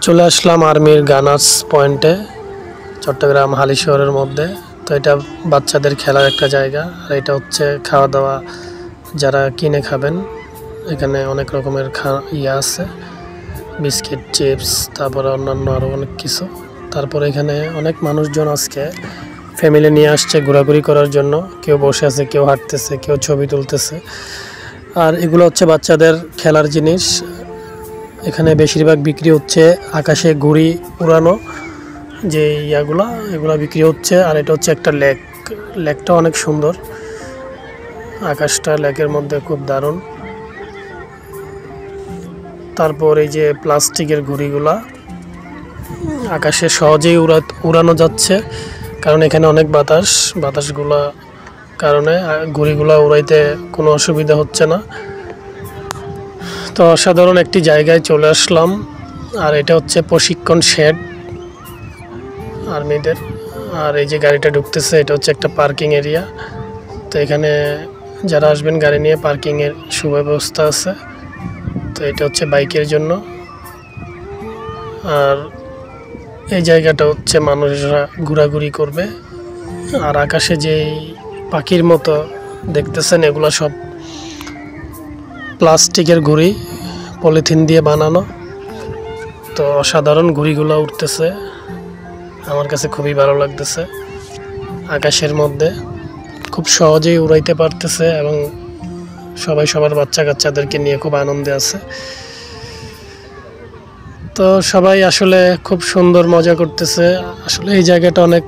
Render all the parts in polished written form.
চলে আসলাম আর্মির গানার্স পয়েন্টে, চট্টগ্রাম হালিশহরের মধ্যে। তো এটা বাচ্চাদের খেলার একটা জায়গা, আর এটা হচ্ছে খাওয়া দাওয়া যারা কিনে খাবেন। এখানে অনেক রকমের ইয়ে আছে, বিস্কিট, চিপস, তারপরে অন্যান্য আরও অনেক কিছু। তারপরে এখানে অনেক মানুষজন আজকে ফ্যামিলি নিয়ে আসছে ঘোরাঘুরি করার জন্য। কেউ বসে আছে, কেউ হাঁটতেছে, কেউ ছবি তুলতেছে। আর এগুলো হচ্ছে বাচ্চাদের খেলার জিনিস। এখানে বেশিরভাগ বিক্রি হচ্ছে আকাশে ঘুড়ি উড়ানো যে এগুলা বিক্রি হচ্ছে। আর এটা হচ্ছে একটা লেকটা অনেক সুন্দর, আকাশটা লেকের মধ্যে খুব দারুণ। তারপর এই যে প্লাস্টিকের ঘুড়িগুলা আকাশে সহজেই উড়ানো যাচ্ছে, কারণ এখানে অনেক বাতাসগুলা কারণে ঘুড়িগুলা উড়াইতে কোনো অসুবিধা হচ্ছে না। তো অসাধারণ একটি জায়গায় চলে আসলাম। আর এটা হচ্ছে প্রশিক্ষণ শেড আর্মিদের। আর এই যে গাড়িটা ঢুকতেছে, এটা হচ্ছে একটা পার্কিং এরিয়া। তো এখানে যারা আসবেন গাড়ি নিয়ে পার্কিংয়ের সুব্যবস্থা আছে। তো এটা হচ্ছে বাইকের জন্য। আর এই জায়গাটা হচ্ছে মানুষরা ঘোরাঘুরি করবে। আর আকাশে যেই পাখির মতো দেখতেছেন, এগুলো সব প্লাস্টিকের ঘুড়ি, পলিথিন দিয়ে বানানো। তো অসাধারণ ঘুড়িগুলো উঠতেছে, আমার কাছে খুবই ভালো লাগতেছে। আকাশের মধ্যে খুব সহজেই উড়াইতে পারতেছে, এবং সবাই সবার বাচ্চা কাচ্চাদেরকে নিয়ে খুব আনন্দে আছে। তো সবাই আসলে খুব সুন্দর মজা করতেছে। আসলে এই জায়গাটা অনেক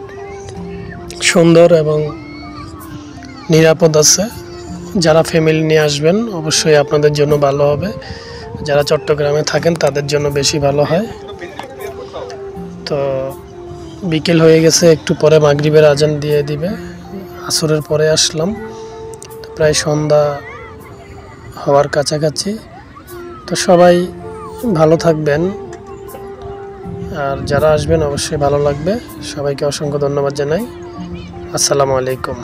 সুন্দর এবং নিরাপদ আছে। যারা ফ্যামিলি নিয়ে আসবেন অবশ্যই আপনাদের জন্য ভালো হবে। যারা চট্টগ্রামে থাকেন তাদের জন্য বেশি ভালো হয়। তো বিকেল হয়ে গেছে, একটু পরে মাগরিবের আজান দিয়ে দিবে। আসরের পরে আসলাম, প্রায় সন্ধ্যা হওয়ার কাছাকাছি। তো সবাই ভালো থাকবেন, আর যারা আসবেন অবশ্যই ভালো লাগবে। সবাইকে অসংখ্য ধন্যবাদ জানাই। আসসালামু আলাইকুম।